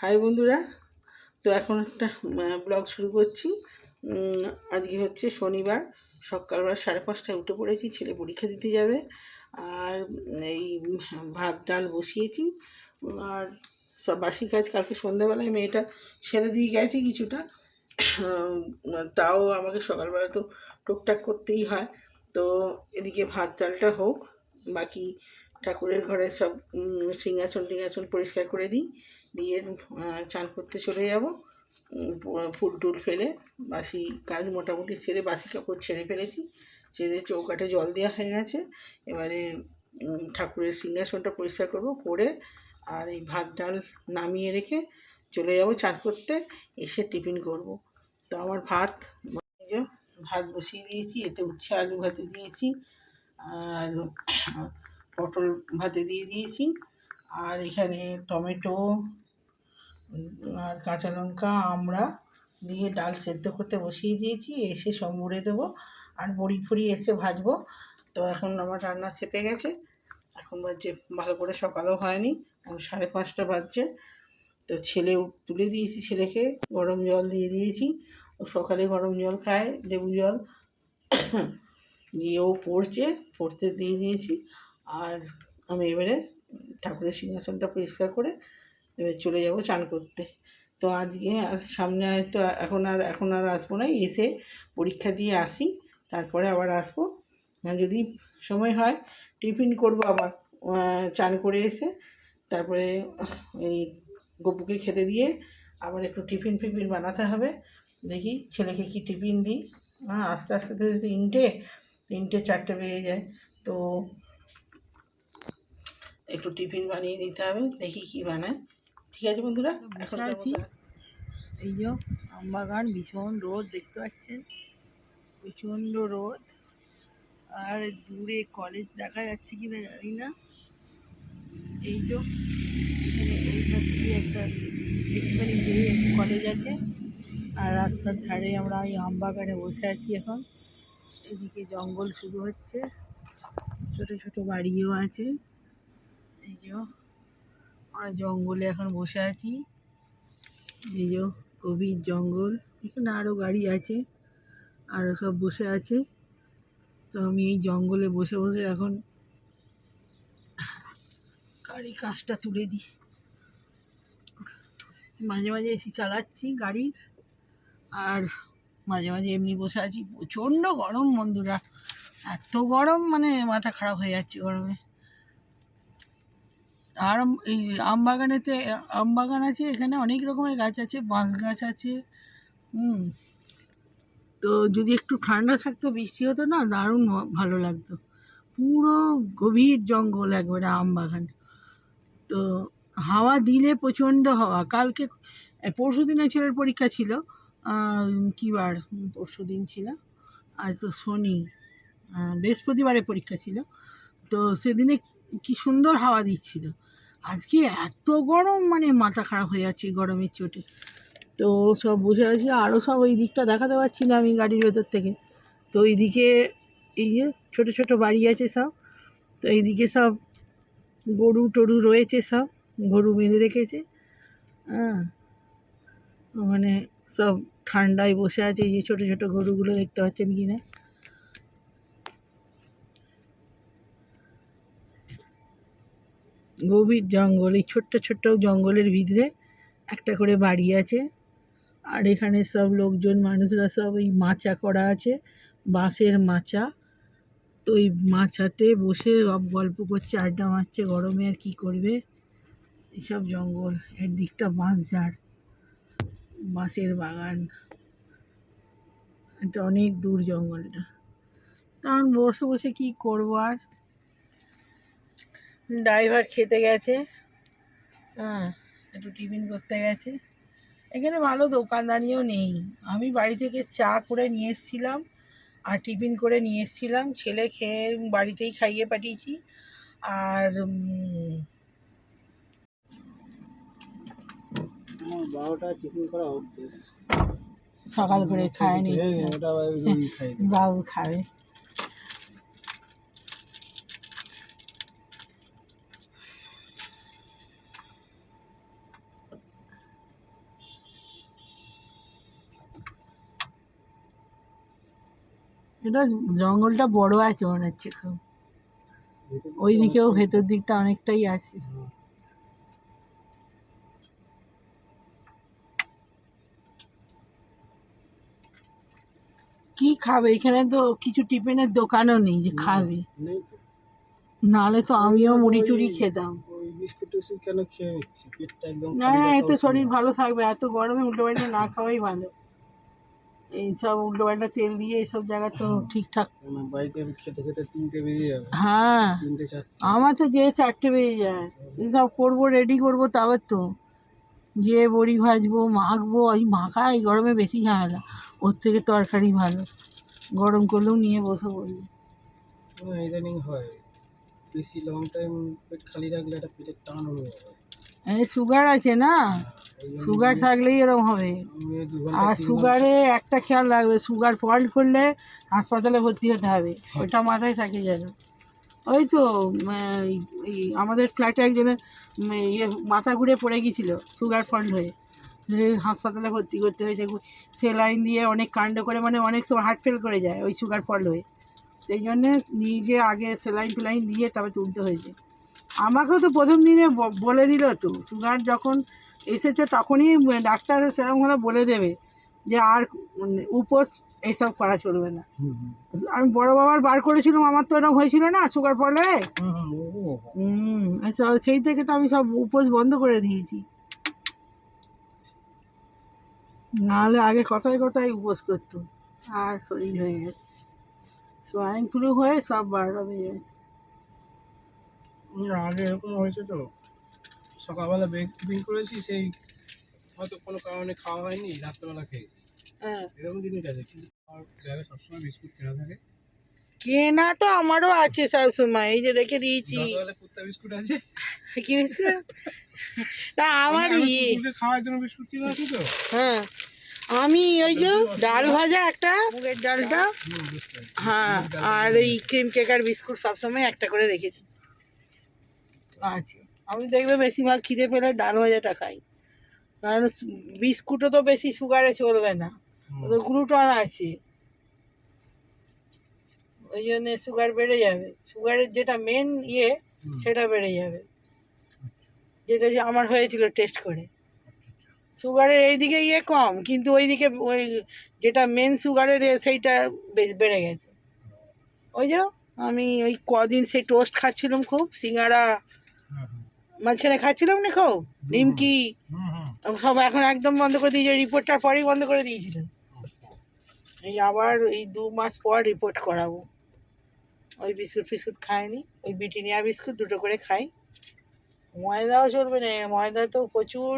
High বন্ধুরা, তো এখন একটা ব্লগ শুরু করছি। আজকে হচ্ছে শনিবার, সকালবেলা 5:30টায় উঠে পড়েছি। ছেলে পরীক্ষা দিতে যাবে, আর এই ভাত ডাল বসিয়েছি। আর সব বাসি কাজ কালকে সন্ধ্যাবেলায় মেয়েটা সেরে দিয়ে গেছে কিছুটা। তাও আমাকে সকালবেলা তো টুকটাক করতেই হয়। তো এদিকে ভাত ডালটা হোক, বাকি ঠাকুরের ঘরে সব সিংহাসন টিংহাসন পরিষ্কার করে দিই, দিয়ে চান করতে চলে যাব। ফুল টুল ফেলে বাসি কাজ মোটামুটি সেরে, বাসি কাপড় ছেড়ে ফেলেছি, ছেড়ে চৌকাঠে জল দেওয়া হয়ে গেছে। এবারে ঠাকুরের সিংহাসনটা পরিষ্কার করব, করে আর এই ভাত ডাল নামিয়ে রেখে চলে যাব চান করতে, এসে টিফিন করব। তো আমার ভাত বসিয়ে দিয়েছি, এতে উচ্ছে আলু ভাতে দিয়েছি, আর পটল ভাতে দিয়ে দিয়েছি, আর এখানে টমেটো আর কাঁচা লঙ্কা আমড়া দিয়ে ডাল সেদ্ধ করতে বসিয়ে দিয়েছি। এসে সব মুড়ে দেবো, আর বড়ি ফড়ি এসে ভাজবো। তো এখন আমার রান্না চেপে গেছে, এখন বাজছে ভালো করে সকালও হয়নি, এখন 5:30 বাজছে। তো ছেলে তুলে দিয়েছি, ছেলেকে গরম জল দিয়ে দিয়েছি। ও সকালে গরম জল খায়, লেবু জল দিয়ে ও পড়তে দিয়ে দিয়েছি। আর আমি এবারে ঠাকুরের সিংহাসনটা পরিষ্কার করে এবার চলে যাব চান করতে। তো আজকে সামনে হয়তো এখন আর আসবো না, এসে পরীক্ষা দিয়ে আসি, তারপরে আবার আসবো। যদি সময় হয় টিফিন করব আবার, চান করে এসে। তারপরে এই গপুকে খেতে দিয়ে আবার একটু টিফিন ফিফিন বানাতে হবে। দেখি ছেলেকে কি টিফিন দিই। আস্তে আস্তে তো 3টে 4টে বেজে যায়, তো একটু টিফিন বানিয়ে দিতে হবে। দেখি কি বানায়। ঠিক আছে বন্ধুরা, এখন আছি। এই যে আমবাগান, ভীষণ রোদ দেখতে পাচ্ছেন, প্রচণ্ড রোদ। আর দূরে কলেজ দেখা যাচ্ছে কিনা জানি না। এই যে একটা একটুখানি দূরে একটা কলেজ আছে, আর রাস্তার ধারে আমরা এই আমবাগানে বসে আছি এখন। এদিকে জঙ্গল শুরু হচ্ছে, ছোট ছোট বাড়িও আছে। এই যে আমরা জঙ্গলে এখন বসে আছি, এই যে গভীর জঙ্গল, এখানে আরও গাড়ি আছে, আরও সব বসে আছে। তো আমি এই জঙ্গলে বসে বসে এখন গাড়ি কাজটা তুলে দিই। মাঝে মাঝে এসি চালাচ্ছি গাড়ি, আর মাঝে মাঝে এমনি বসে আছি। প্রচণ্ড গরম বন্ধুরা, এত গরম মানে মাথা খারাপ হয়ে যাচ্ছে গরমে। আর এই আম বাগান আছে, এখানে অনেক রকমের গাছ আছে, বাঁশ গাছ আছে। তো যদি একটু ঠান্ডা থাকতো, বৃষ্টি হতো না, দারুণ ভালো লাগতো। পুরো গভীর জঙ্গল একবারে আম বাগান। তো হাওয়া দিলে প্রচণ্ড হাওয়া। কালকে পরশু দিনে ছেলের পরীক্ষা ছিল, কী বার, পরশু দিন ছিল, আজ তো শনি, বৃহস্পতিবারে পরীক্ষা ছিল। তো সেদিনে কি সুন্দর হাওয়া দিচ্ছিল। আজকে এত গরম, মানে মাথা খারাপ হয়ে যাচ্ছে গরমের চোটে। তো সব বসে আছি, আরও সব ওই দিকটা দেখাতে পারছি না আমি গাড়ির ভেতর থেকে। তো এইদিকে এই যে ছোটো ছোটো বাড়ি আছে সব, তো এইদিকে সব গরু টরু রয়েছে, সব গরু বেঁধে রেখেছে। মানে সব ঠান্ডায় বসে আছে, এই যে ছোটো ছোটো গরুগুলো দেখতে পাচ্ছেন কি না। গভীর জঙ্গল, এই ছোট্ট ছোট্ট জঙ্গলের ভিতরে একটা করে বাড়ি আছে। আর এখানে সব লোকজন, মানুষরা সব এই মাচা করা আছে, বাঁশের মাচা। তো এই মাচাতে বসে সব গল্প করছে, আড্ডা মারছে, গরমে আর কী করবে। এইসব জঙ্গল, এর দিকটা বাঁশঝাড়, বাঁশের বাগান, এটা অনেক দূর জঙ্গলটা। তখন বসে বসে কী করবো আর। ড্রাইভার খেতে গেছে, একটু টিফিন করতে গেছে। এখানে ভালো দোকানদারিও নেই। আমি বাড়ি থেকে চা করে নিয়ে এসেছিলাম, আর টিফিন করে নিয়ে এসেছিলাম, ছেলে খেয়ে বাড়িতেই খাইয়ে পাঠিয়েছি। আর 12টা টিফিন করা অভ্যেস, সকাল করে খায়নি, বাবু খাবে। এটা জঙ্গলটা বড় আছে মনে হচ্ছে খুব, ওই দিকেও ভেতর দিকটা অনেকটাই আছে। কি খাবে এখানে? তো কিছু টিফিনের দোকানও নেই যে খাবে, নেই তো। নাহলে তো আমিও মুড়ি টুড়ি খেতাম। ওই বিস্কুট টিস্কুট কেন খেয়ে নিচ্ছি, পেটটা একদম না খালি না, রাখা এতে উচিত শরীর না। ভালো থাকবে, এত গরমে উল্টো পাল্টা না খাওয়াই ভালো। এইসব উল্টো পাল্টা তেল দিয়ে এইসব জায়গা তো ঠিকঠাক। কেন বাড়িতে খেতে খেতে 3টে বেজে যাবে, হ্যাঁ, 3টে 4টে। আমার তো যে 4টে বেজে যায়, এইসব করবো রেডি করবো, তারপর তো যে বড়ি ভাজবো মাখবো, এই মাখা এই গরমে বেশি ঝামেলা, ওর থেকে তরকারি ভালো, গরম করলেও নিয়ে বসে পড়লো। ইদানিং হয় বেশি লং টাইম পেট খালি রাখলে একটা পেটের টান হয়ে যাবে। এই সুগার আছে না, ওই জন্য সুগার থাকলেই এরকম হবে। আমি 2 ঘন্টা আর 3 ঘন্টা। সুগারে একটা খেয়াল রাখবে, সুগার ফল্ট করলে হাসপাতালে ভর্তি হতে হবে, ওইটা মাথায় থাকে যেন। ওই তো এই আমাদের ফ্ল্যাটে একজনের ইয়ে মাথা ঘুরে পড়ে গিয়েছিল সুগার ফল্ট হয়ে, হাসপাতালে ভর্তি করতে হয়েছে, সেলাইন দিয়ে অনেক কাণ্ড করে, মানে অনেক সময় হার্ট ফেল করে যায় ওই সুগার ফল্ট হয়ে, সেই জন্যে নিজে আগে সেলাইন ফেলাইন দিয়ে তবে তুলতে হয়েছে। আমাকেও তো প্রথম দিনে বলে দিল তো, সুগার যখন এসেছে তখনই ডাক্তার সেরকমভাবে বলে দেবে যে আর উপোস এইসব করা চলবে না। আমি বড় বাবার বার করেছিলাম, আমার তো এরকম হয়েছিল না সুগার ফলে। সেই থেকে তো আমি সব উপোস বন্ধ করে দিয়েছি, নাহলে আগে কথায় কথায় উপোস করতো, আর শরীর হয়ে গেছে সোয়াইন ফ্লু হয়ে সব 12টা বেজে গেছে। আগে এরকম হয়েছে তো, সকালবেলা বের করেছি, সেই হয়তো কোনো কারণে খাওয়া হয়নি, রাত্রেবেলা খেয়েছি, হ্যাঁ, এরকম জিনিস আছে। কিন্তু আমার ব্যাগে সবসময় বিস্কুট কেনা থাকে। কেনা তো আমারও আছে সব সময়, এই যে রেখে দিয়েছি। সকালবেলা কুত্তা বিস্কুট আছে, কি বিস্কুট? না আমার আমি কুকুরকে খাওয়ার জন্য বিস্কুট কিনে আছি তো। হ্যাঁ, আমি ওই যে ডাল ভাজা একটা, মুগের ডালটা, বুঝতে পারছি। হ্যাঁ, আর এই ক্রিম কেকার বিস্কুট সবসময় একটা করে রেখেছি আছে। আমি দেখবে বেশিরভাগ খিদে পেলে ডাল ভাজাটা খাই, কারণ বিস্কুটও তো বেশি সুগারে চলবে না, ওদের গ্লুটন আছে, ওই জন্যে সুগার বেড়ে যাবে, সুগারের যেটা মেন ইয়ে সেটা বেড়ে যাবে, যেটা যে আমার হয়েছিল টেস্ট করে। সুগারের এইদিকে ইয়ে কম, কিন্তু ওইদিকে ওই যেটা মেন সুগারের সেইটা বেড়ে গেছে। ওই যে আমি ওই কদিন সেই টোস্ট খাচ্ছিলাম খুব, সিঙ্গারা মাঝখানে খাচ্ছিলাম না খুব, নিমকি, সব এখন একদম বন্ধ করে দিয়েছে, রিপোর্টটার পরেই বন্ধ করে দিয়েছিল। এই আবার এই 2 মাস পর রিপোর্ট করাবো। ওই বিস্কুট ফিস্কুট খাইনি, ওই ব্রিটানিয়া বিস্কুট 2টো করে খাই। ময়দাও চলবে না, ময়দা তো প্রচুর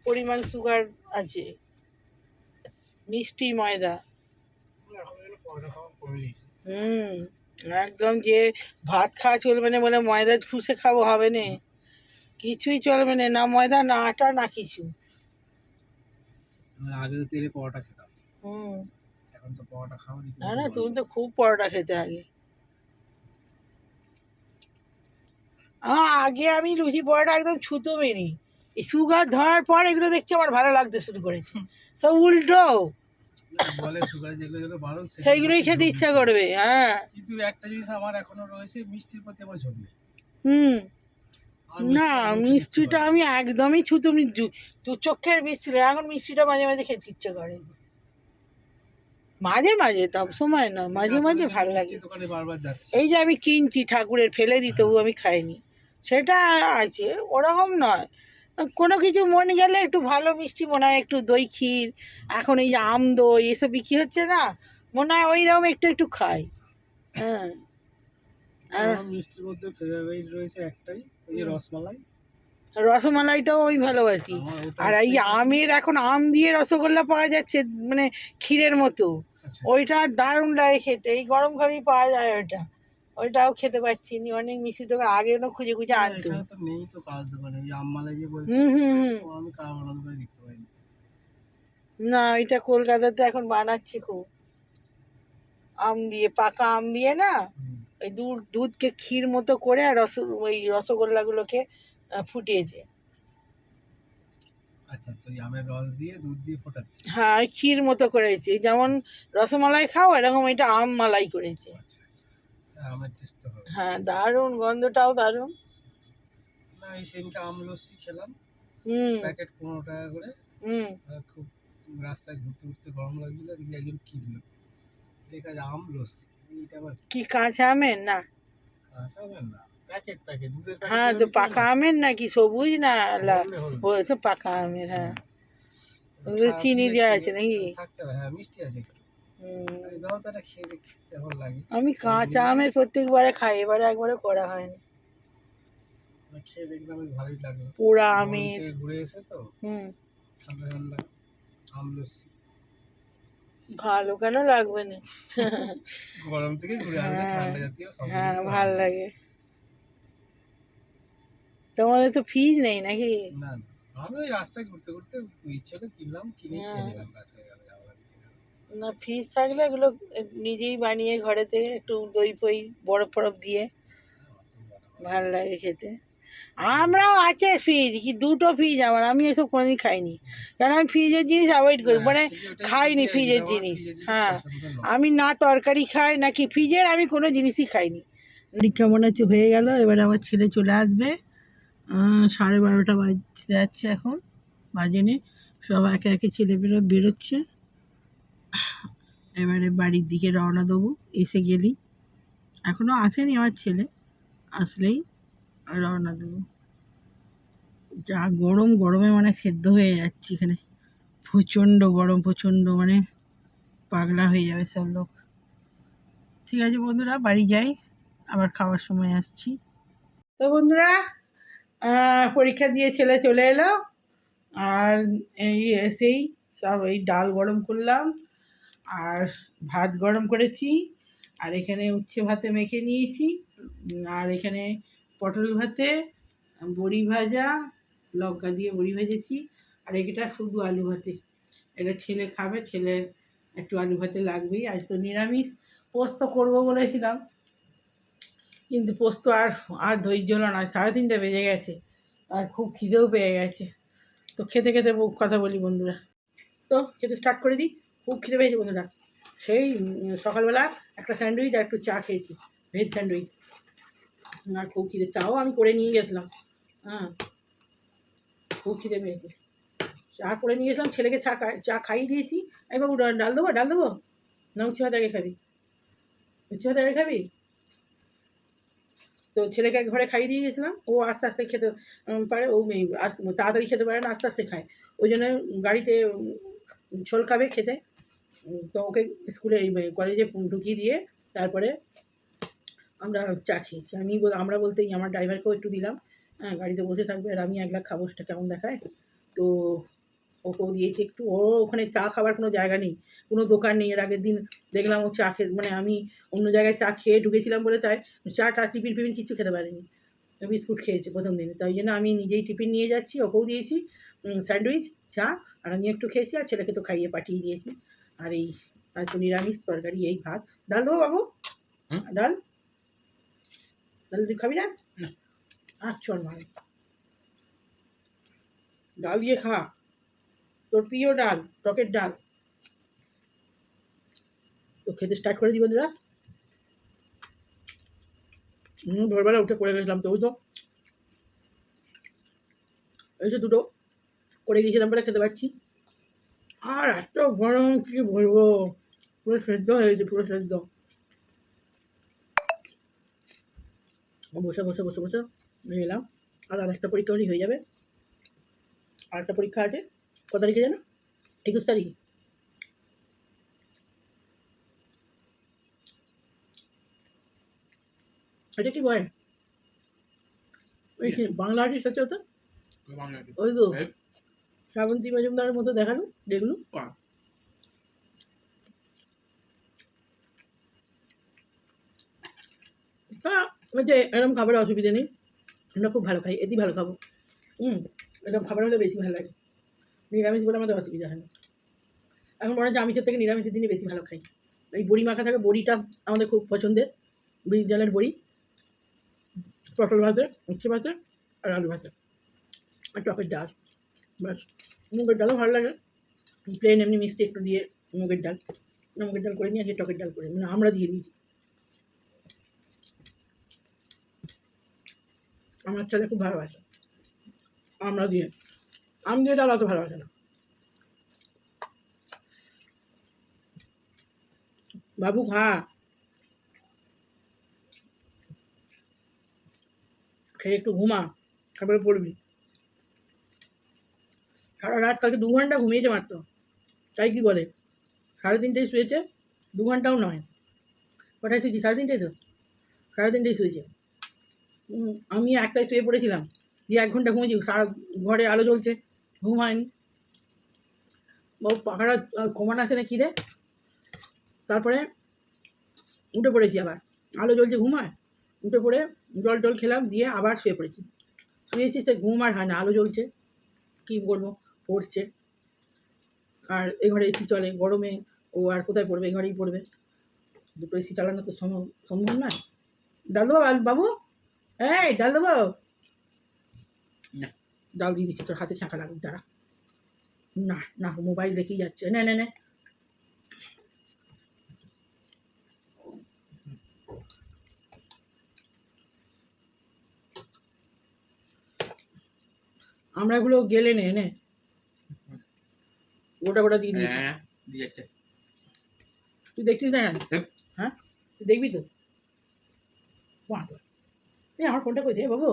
পরিমাণ সুগার আছে, মিষ্টি ময়দা। হুম, একদম যে ভাত খাওয়া চলবে না বলে ময়দা ফুসে খাবো হবে না, কিছুই চলবে না, না ময়দা না আটা না কিছু। আগে তো তেলে পরোটা খেতাম, হুম, এখন তো পরোটা খাওয়া না না, তুমি তো খুব পরোটা খেতে আগে। আগে আমি লুচি পরোটা একদম ছুতুমই নি, এই সুগার ধরার পর এগুলো দেখছি আমার ভালো লাগতে শুরু করেছে, সব উল্টো বলে সুগার যেগুলো যেগুলো বারণ সেইগুলোই খেতে ইচ্ছা করবে। হ্যাঁ, কিন্তু একটা জিনিস আমার এখনো রয়েছে, মিষ্টির প্রতি আমার ঝোঁক। হুম, আর না মিষ্টি মিষ্টিটা আমি একদমই ছুতুমি, দু চোখের মিষ্টি না, এখন মিষ্টিটা মাঝে মাঝে খেতে ইচ্ছে করে, মাঝে মাঝে, সব সময় না, মাঝে মাঝে ভালো লাগে। দোকানে বারবার যাচ্ছি, এই যে আমি কিনছি ঠাকুরের ফেলে দিই, তবু আমি খাইনি, সেটা আছে, ওরকম নয়। কোনো কিছু মন গেলে একটু ভালো মিষ্টি মনে হয়, একটু দই ক্ষীর, এখন এই যে আম দই এসব বিক্রি হচ্ছে না, মনে হয় ওই রকম একটু একটু খাই। হ্যাঁ, আর আমার মিষ্টির মধ্যে ফেভারিট রয়েছে একটাই, ওই যে রসমালাই। রসমালাইটাও আমি ভালোবাসি। আমার ওটা আর এই আমের এখন আম দিয়ে রসগোল্লা পাওয়া যাচ্ছে, মানে ক্ষীরের মতো, আচ্ছা, ওইটা দারুণ লাগে খেতে, এই গরমকালেই পাওয়া যায় ওইটা, ওইটাও খেতে পাচ্ছি নি, অনেক মিষ্টি দোকান আগে না খুঁজে খুঁজে আনতো। এখানে তো নেই তো কার দোকানে, ওই আমমালাই যে বলছে, হুম হুম হুম, ও আমি কার দোকানে দেখতে পাইনি। না এটা কলকাতাতে এখন বানাচ্ছে খুব, আম দিয়ে, পাকা আম দিয়ে না, ওই দুধকে ক্ষীর মতো করে আর ওই রসগোল্লাগুলোকে ফুটিয়েছে। আচ্ছা। আচ্ছা আচ্ছা, ওই আমের রস দিয়ে দুধ দিয়ে ফোটাচ্ছি। হ্যাঁ ওই ক্ষীর মতো করেছি, যেমন রসমালাই খাও এরকম এটা আম মালাই করেছি। আচ্ছা আচ্ছা, হ্যাঁ, আমের টেস্ট তো হবে। হ্যাঁ দারুণ, গন্ধটাও দারুণ। না, এই সেদিনকে আম লস্যি খেলাম, হুম প্যাকেট 15 টাকা করে। হুম। আর খুব রাস্তায় ঘুরতে ঘুরতে গরম লাগছিল, দেখি একজন কিনলো, লেখা আছে আম লস্যি। এটা আবার কি কাঁচা আমের না? কাঁচা আমের না, প্যাকেট প্যাকেট দুধের প্যাকেট হ্যাঁ তো পাকা আমের নাকি, সবুজ না ওই তো পাকা আমের, হ্যাঁ ওগুলো চিনি দেওয়া আছে নাকি? থাকতে হবে, হ্যাঁ মিষ্টি আছে একটু। হুম। এই দাও তো, এটা খেয়ে দেখি কেমন লাগে। আমি কাঁচা আমের প্রত্যেকবারে খাই, এবারে একবারে করা হয়নি। আমি খেয়ে দেখলাম বেশ ভালোই লাগলো। পোড়া গরম আমের। থেকে ঘুরে এসে তো হুম। ঠান্ডা ঠান্ডা আম লস্যি। ভালো কেন লাগবে না? গরম থেকে ঘুরে আসলে হ্যাঁ ঠান্ডা জাতীয় সব হ্যাঁ জিনিসই ভাল লাগে। তোমাদের তো ফ্রিজ নেই নাকি? না না, আমি ওই রাস্তায় ঘুরতে ঘুরতে ইচ্ছে হলো কিনলাম, কিনে খেয়ে হ্যাঁ। নিলাম, কাছে হয়ে গেল যাওয়া লাগছে না। না ফ্রিজ থাকলে এগুলো নিজেই বানিয়ে ঘরেতে একটু দই ফই বরফ ফরফ দিয়ে ভাল লাগে খেতে। আমরাও আছে ফ্রিজ, কি দুটো ফ্রিজ আমার, আমি এসব কোনোদিন খাইনি, কারণ আমি ফ্রিজের জিনিস অ্যাভয়েড করি, মানে খাইনি ফ্রিজের জিনিস। হ্যাঁ আমি না তরকারি খাই নাকি ফ্রিজের, আমি কোনো জিনিসই খাইনি। পরীক্ষা মনে হচ্ছে হয়ে গেল, এবার আমার ছেলে চলে আসবে। 12:30 বাজতে যাচ্ছে এখন, বাজেনি, সব একে একে ছেলে বেরোচ্ছে। এবারে বাড়ির দিকে রওনা দেবো, এসে গেলি, এখনও আসেনি আমার ছেলে, আসলেই রওনা দেবো। যা গরম, গরমে মানে সেদ্ধ হয়ে যাচ্ছে এখানে, প্রচণ্ড গরম, প্রচণ্ড মানে পাগলা হয়ে যাবে সব লোক। ঠিক আছে বন্ধুরা, বাড়ি যাই, আবার খাওয়ার সময় আসছি। তো বন্ধুরা, পরীক্ষা দিয়ে ছেলে চলে এলো, আর এই এসেই সব এই ডাল গরম করলাম, আর ভাত গরম করেছি, আর এখানে উচ্ছে ভাতে মেখে নিয়েছি, আর এখানে পটল ভাতে বড়ি ভাজা, লঙ্কা দিয়ে বড়ি ভেজেছি, আর এটা শুধু আলু ভাতে। এটা ছেলে খাবে, ছেলে একটু আলু ভাতে লাগবেই, আজ তো নিরামিষ। পোস্ত করবো বলেছিলাম, কিন্তু পোস্ত আর আর ধৈর্য হলো না, 3:30 বেজে গেছে, আর খুব খিদেও পেয়ে গেছে। তো খেতে খেতে কথা বলি বন্ধুরা, তো খেতে স্টার্ট করে দিই। খুব খিদে পেয়েছে বন্ধুরা, সেই সকালবেলা একটা স্যান্ডউইচ আর একটু চা খেয়েছি, ভেজ স্যান্ডউইচ, আর খুব খিদে, চাও আমি করে নিয়ে গেছিলাম। হ্যাঁ খুব খিদে পেয়েছে, চা করে নিয়ে গেছিলাম, ছেলেকে চা খাইয়ে দিয়েছি। এই বাবু ডাল দেবো, ডাল দেবো না উচ্ছে ভাত আগে খাবি, উচ্ছে ভাত আগে খাবি? তো ছেলেকে এক ঘরে খাইয়ে দিয়ে গেছিলাম, ও আস্তে আস্তে খেতে পারে, ও তাড়াতাড়ি খেতে পারে না, আস্তে আস্তে খায়, ওই জন্য গাড়িতে ছলকাবে খেতে। তো ওকে স্কুলে কলেজে ঢুকিয়ে দিয়ে তারপরে আমরা চা খেয়েছি। আমরা বলতেই আমার ড্রাইভারকেও একটু দিলাম, হ্যাঁ গাড়িতে বসে থাকবে আর আমি একলা খাবো, সেটা কেমন দেখায়। তো ওকেও দিয়েছি একটু, ও ওখানে চা খাবার কোনো জায়গা নেই, কোনো দোকান নেই। এর আগের দিন দেখলাম ও চা খেয়ে, মানে আমি অন্য জায়গায় চা খেয়ে ঢুকেছিলাম বলে তাই চাটা টিফিন ফিফিন কিছু খেতে পারিনি, বিস্কুট খেয়েছি প্রথম দিনে, তাই জন্য আমি নিজেই টিফিন নিয়ে যাচ্ছি, ওকেও দিয়েছি স্যান্ডউইচ, চা, আর আমি একটু খেয়েছি, আর ছেলেকে তো খাইয়ে পাঠিয়ে দিয়েছি। আর এই আজকে নিরামিষ তরকারি, এই ভাত, ডাল দেবো বাবু, ডাল ডাল তুই খাবি না? চল মানে ডাল দিয়ে খা, তোর প্রিয় ডাল, টকের ডাল। তো খেতে স্টার্ট করে দিই বন্ধুরা। ভোরবেলা উঠে করে গেছিলাম, তো ওই তো এসে দুটো করে গিয়েছিলাম বলে খেতে পারছি। আর এত গরম কি বলবো, পুরো সেদ্ধ হয়ে গেছে, পুরো সেদ্ধ। বসে বসে বসে বসে এলাম, আর একটা পরীক্ষা হলেই হয়ে যাবে। আর একটা পরীক্ষা আছে, কত তারিখে জানো? 21 তারিখে। এটা কি বয় ওই বাংলা আর্টিস্ট আছে ওটা, ওই তো শ্রাবন্তী মজুমদারের মতো দেখানো যেগুলো। ওই যে এরকম খাবারের অসুবিধা নেই, আমরা খুব ভালো খাই, এটি ভালো খাবো। এরকম খাবার হলে বেশি ভালো লাগে, নিরামিষ বলে আমাদের অসুবিধা হয় না। এখন মনে হচ্ছে আমিষের থেকে নিরামিষের দিনই বেশি ভালো খাই। এই বড়ি মাখা থাকে, বড়িটা আমাদের খুব পছন্দের, বিট ডালের বড়ি, পটল ভাতে, উচ্ছে ভাতে, আর আলু ভাতে, আর টকের ডাল, ব্যাস মুগের ডালও ভালো লাগে, প্লেন এমনি মিষ্টি একটু দিয়ে মুগের ডাল। মুগের ডাল করে নিয়ে আজকে টকের ডাল করে, মানে আমরা দিয়ে দিয়েছি। আমার ছেলে খুব ভালোবাসে আমরা দিয়ে, আম দিয়ে ডাল অত ভালোবাসে না। বাবু খা, খেয়ে একটু ঘুমা, তারপরে পড়বি। সারা রাত কালকে 2 ঘন্টা ঘুমিয়েছে মাত্র, তাই কি বলে 3:30টায় শুয়েছে, 2 ঘন্টাও নয়। কটায় শুয়েছি? 3:30টায় তো, 3:30টায় শুয়েছে। আমি 1টায় শুয়ে পড়েছিলাম, দিয়ে 1 ঘন্টা ঘুমিয়েছি, সারা ঘরে আলো জ্বলছে, ঘুম হয়নি। বাবু পাখাটা কমান আসে না কিরে, তারপরে উঠে পড়েছি, আবার আলো জ্বলছে, ঘুম হয়? উঠে পড়ে জল টল খেলাম, দিয়ে আবার শুয়ে পড়েছি। শুয়েছি, সে ঘুম আর হয় না, আলো জ্বলছে, কী করবো, পড়ছে। আর এ ঘরে এসি চলে, গরমে ও আর কোথায় পড়বে, এই ঘরেই পড়বে। দুটো এসি চালানো তো সম্ভব নয়। ডাল দেবো বাবু? এই ডাল দেবো? না, ডাল দিয়ে দিচ্ছি, তোর হাতে ছাঁকা লাগুক, দাঁড়া। না না, মোবাইল দেখেই যাচ্ছে, নে নে নে। আমরা এগুলো গেলে নে নে, গোটা গোটা দিয়ে দিয়েছি। তুই দেখছিস না? হ্যাঁ, তুই দেখবি তো। এই আমার ফোনটা কই দে বাবু,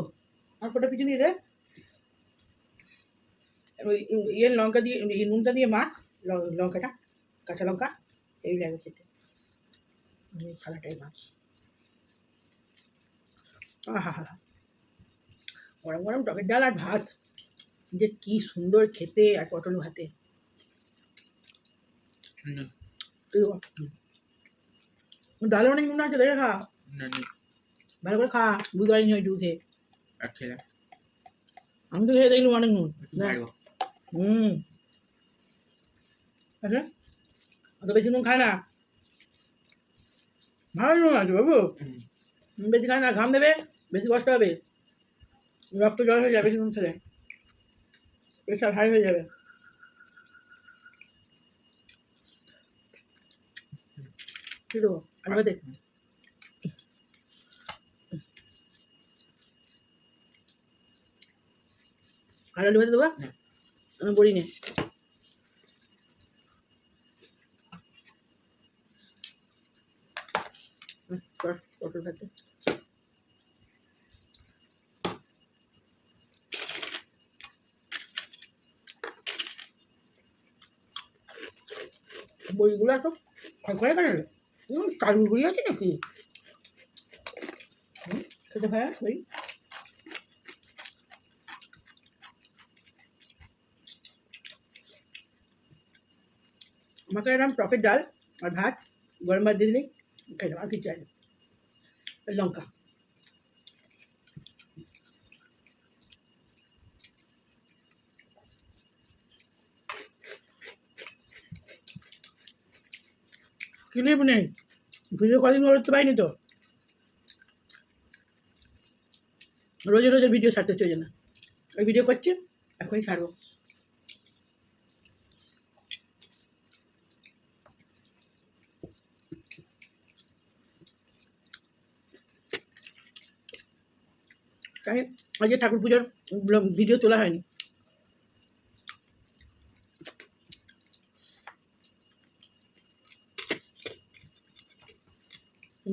আমার ফোনটা পিছনে দিয়ে দে। ওই ইয়ের লঙ্কা দিয়ে, নুনটা দিয়ে মাখ লঙ্কাটা, কাঁচা লঙ্কা, এই লাগবে খেতে, খালাটাই মাছ। হা হা, গরম গরম টকের ডাল আর ভাত, যে কি সুন্দর খেতে, আর পটল ভাতে। তুই ডালে অনেক নুন আছে, দেখে খা, ভালো করে খা, বুঝতে পারিনি ওইটুকু খেয়ে। আমি তো খেয়ে দেখলাম অনেক নুন। আচ্ছা, অত বেশি নুন খায় না, ভালো নুন আছে বাবু, বেশি খায় না, ঘাম দেবে, বেশি কষ্ট হবে, রক্ত জল হয়ে যাবে বেশি নুন খেলে, প্রেশার হাই হয়ে যাবে। কি দেবো আলু ভাতে? আর আলু ভাতে দেবো, আমি বলি নে। পটল ভাতে বইগুলো এত খড়খড়ে কেন রে? কাজুর গুঁড়ি আছে নাকি? খেতে ভাই বই, আমাকে এরকম টকের ডাল আর ভাত, গরম ভাত দিয়ে দিলেই খেলাম, আর কিছু চাই না। লঙ্কা ক্লিপ নেই, ভিডিও কলিং করতে পারিনি তো, রোজে রোজে ভিডিও ছাড়তে চলে না, ওই ভিডিও করছি, এখনই ছাড়বো। তাই আজকে ঠাকুর পুজোর ভিডিও তোলা হয়নি।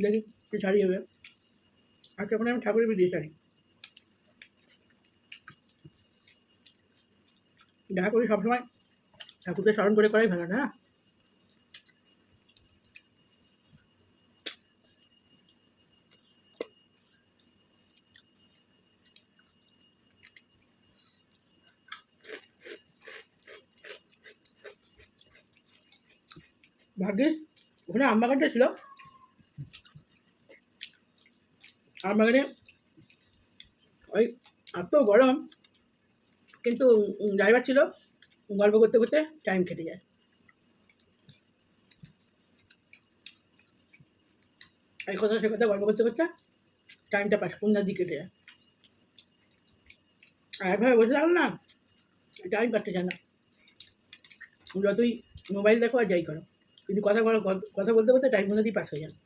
দেখি একটু ছাড়ি হবে, আর তখন আমি ঠাকুরের ভিডিও ছাড়ি, দেখা করি সবসময় ঠাকুরকে স্মরণ করে করাই ভালো না। ভাগ্যিস ওখানে আমবাগানটা ছিল, আমবাগানে ওই এত গরম, কিন্তু ড্রাইভার ছিল, গল্প করতে করতে টাইম কেটে যায়। এই কথা সে কথা গল্প করতে করতে টাইমটা পাস, কোন দিকে কেটে যায়, আর একভাবে বসে থাকলো না, টাইম কাটতে যায় না। যতই মোবাইল দেখো আর যাই করো, কিন্তু কথা বলতে বলতে টাইম মধ্যেই পাস হয়ে যায়।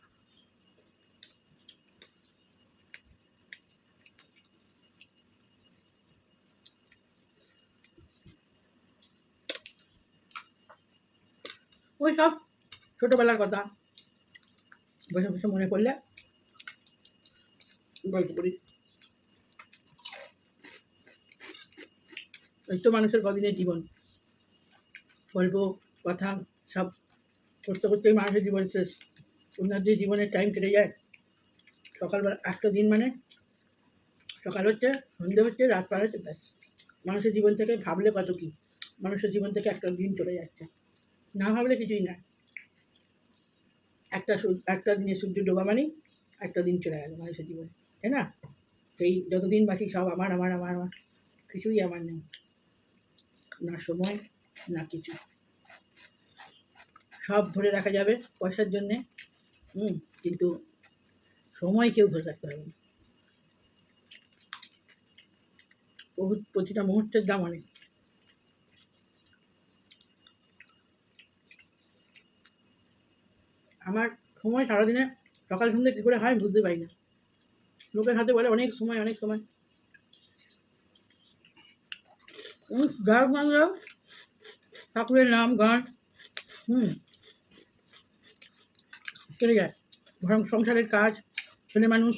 ওই সব ছোটোবেলার কথা বসে বসে মনে পড়লে গল্প করি। এই তো মানুষের কদিনের জীবন, গল্প কথা সব করতে করতেই মানুষের জীবন শেষ। ওনার যে জীবনের টাইম কেটে যায়, সকালবেলা একটা দিন মানে সকাল হচ্ছে, সন্ধে হচ্ছে, রাত পার হচ্ছে, ব্যাস। মানুষের জীবন থেকে ভাবলে কত কী, মানুষের জীবন থেকে একটা দিন চলে যাচ্ছে, না ভাবলে কিছুই না। একটা দিনে সূর্য ডোবা মানেই একটা দিন চলে গেল মানুষের জীবনে, তাই না? সেই যতদিন বাঁচি সব আমার আমার আমার আমার, কিছুই আমার নেই, না সময় না কিছু। সব ধরে রাখা যাবে পয়সার জন্যে, কিন্তু সময় কেউ ধরে রাখতে পারবে না। প্রতিটা মুহূর্তের দাম অনেক। আমার সময় সারাদিনে সকাল সন্ধ্যে কী করে হয় বুঝতে পারি না। লোকের হাতে বলে অনেক সময় অনেক সময়, গায়ক গানরাও ঠাকুরের নাম গান কেটে যায়, বরং সংসারের কাজ, ছেলে মানুষ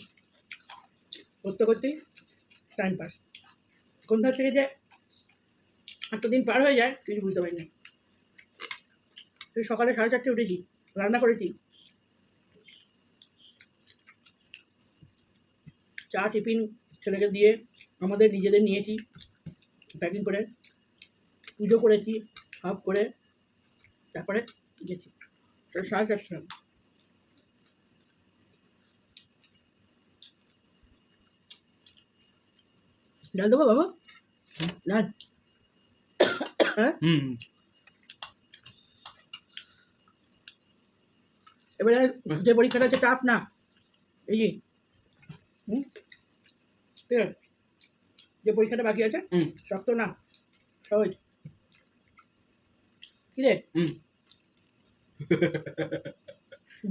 করতে করতেই টাইম পাস। কোনটা থেকে যে একটা দিন পার হয়ে যায় কিছু বুঝতে পারি না। তুই সকালে 4:30 উঠেছি, রান্না করেছি, চা টিফিন ছেলেকে দিয়ে আমাদের নিজেদের নিয়েছি প্যাকিং করে, পুজো করেছি, সব করে তারপরে গেছি 4:30। ডাল দেবো বাবা? ডাল? হ্যাঁ, এবারে যে পরীক্ষাটা হচ্ছে টাফ না, এই যে ঠিক আছে, যে পরীক্ষাটা বাকি আছে শক্ত না, সহজ। কি রে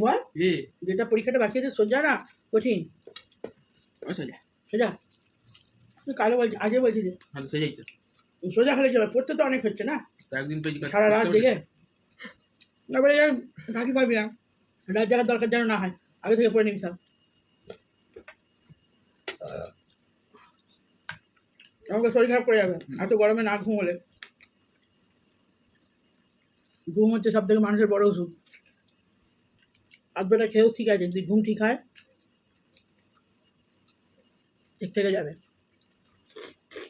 বল, যেটা পরীক্ষাটা বাকি আছে সোজা না কঠিন? সোজা? তুই কালো বলছি, আজকে বলছি যে সোজা হলে চলো, পড়তে তো অনেক হচ্ছে না, সারা রাত জেগে। তারপরে থাকি পারবি না, রাত জাগার দরকার যেন না হয়, আগে থেকে পড়ে নিবি সব। আমাকে শরীর খারাপ করে যাবে এত গরমে না ঘুম হলে। ঘুম হচ্ছে সব থেকে মানুষের বড় ওষুধ। আধবেলা খেয়েও ঠিক আছে, যদি ঘুম ঠিক হয় ঠিক থেকে যাবে।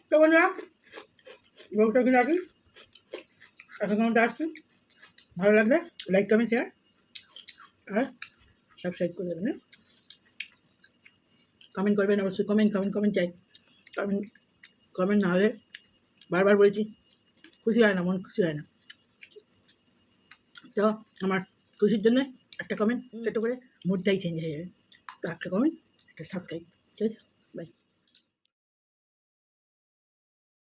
তো বন্ধুরা ব্লগটা কি রাখি, এখন কেমনটা আসছি, ভালো লাগলে লাইক কমেন্ট শেয়ার আর সাবস্ক্রাইব করে দেবেন। কমেন্ট করবেন অবশ্যই, কমেন্ট চাই। কমেন্ট না হলে বারবার বলছি খুশি হয় না, মন খুশি হয় না। তো আমার খুশির জন্য একটা কমেন্ট ছোটো করে মুডটাই চেঞ্জ হয়ে যাবে। তো একটা কমেন্ট, একটা সাবস্ক্রাইব, ঠিক আছে? বাই।